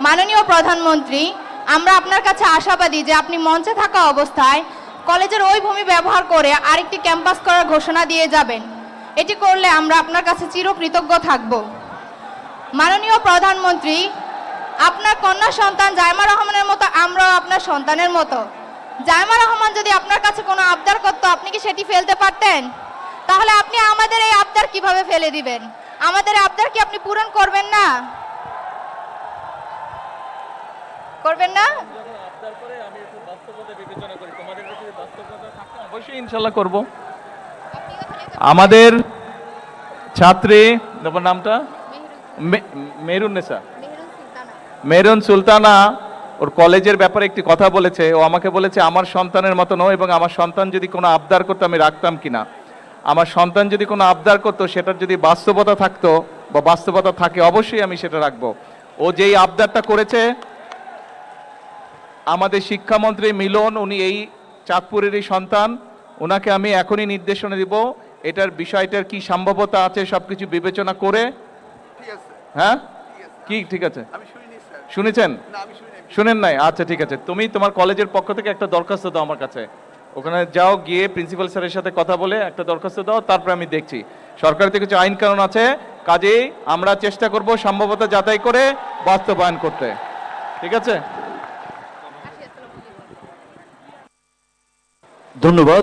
মাননীয় প্রধানমন্ত্রী, আমরা আপনার কাছে আশাবাদী যে আপনি মঞ্চে থাকা অবস্থায় কলেজের ওই ভূমি ব্যবহার করে আরেকটি ক্যাম্পাস করার ঘোষণা দিয়ে যাবেন। এটি করলে আমরা আপনার কাছে চিরকৃতজ্ঞ থাকব। মাননীয় প্রধানমন্ত্রী, আপনার কন্যা সন্তান জাইমা রহমানের মতো আমরাও আপনার সন্তানের মতো। জাইমা রহমান যদি আপনার কাছে কোনো আবদার করতো, আপনি কি সেটি ফেলতে পারতেন? তাহলে আপনি আমাদের এই আবদার কিভাবে ফেলে দিবেন? আমাদের আবদার কি আপনি পূরণ করবেন না? করবেন না? অবশ্যই ইনশাল্লাহ করব। আমাদের ছাত্রী নামটা মেহরুন্নেসা, মেহরুন সুলতানা ওর কলেজের ব্যাপারে একটি কথা বলেছে। ও আমাকে বলেছে আমার সন্তানের মতো নয়, এবং আমার সন্তান যদি কোনো আবদার করতো আমি রাখতাম কিনা। আমার সন্তান যদি কোনো আবদার করতো, সেটার যদি বাস্তবতা থাকতো বা বাস্তবতা থাকে, অবশ্যই আমি সেটা রাখবো। ও যেই আবদারটা করেছে, আমাদের শিক্ষামন্ত্রী মিলন, উনি এই চাঁদপুরেরই সন্তান, ওনাকে আমি এখনই নির্দেশনা দিব এটার বিষয়টার কি সম্ভাব্যতা আছে সবকিছু বিবেচনা করে। হ্যাঁ, কি ঠিক আছে? শুনেছেন? শুনেন নাই? আচ্ছা ঠিক আছে, তুমি তোমার কলেজের পক্ষ থেকে একটা দরখাস্ত দাও আমার কাছে। ওখানে যাও, গিয়ে প্রিন্সিপাল স্যারের সাথে কথা বলে একটা দরখাস্ত দাও, তারপরে আমি দেখছি। সরকার থেকে কিছু আইন কানুন আছে, কাজেই আমরা চেষ্টা করব সম্ভাব্যতা যাচাই করে বাস্তবায়ন করতে। ঠিক আছে, ধন্যবাদ।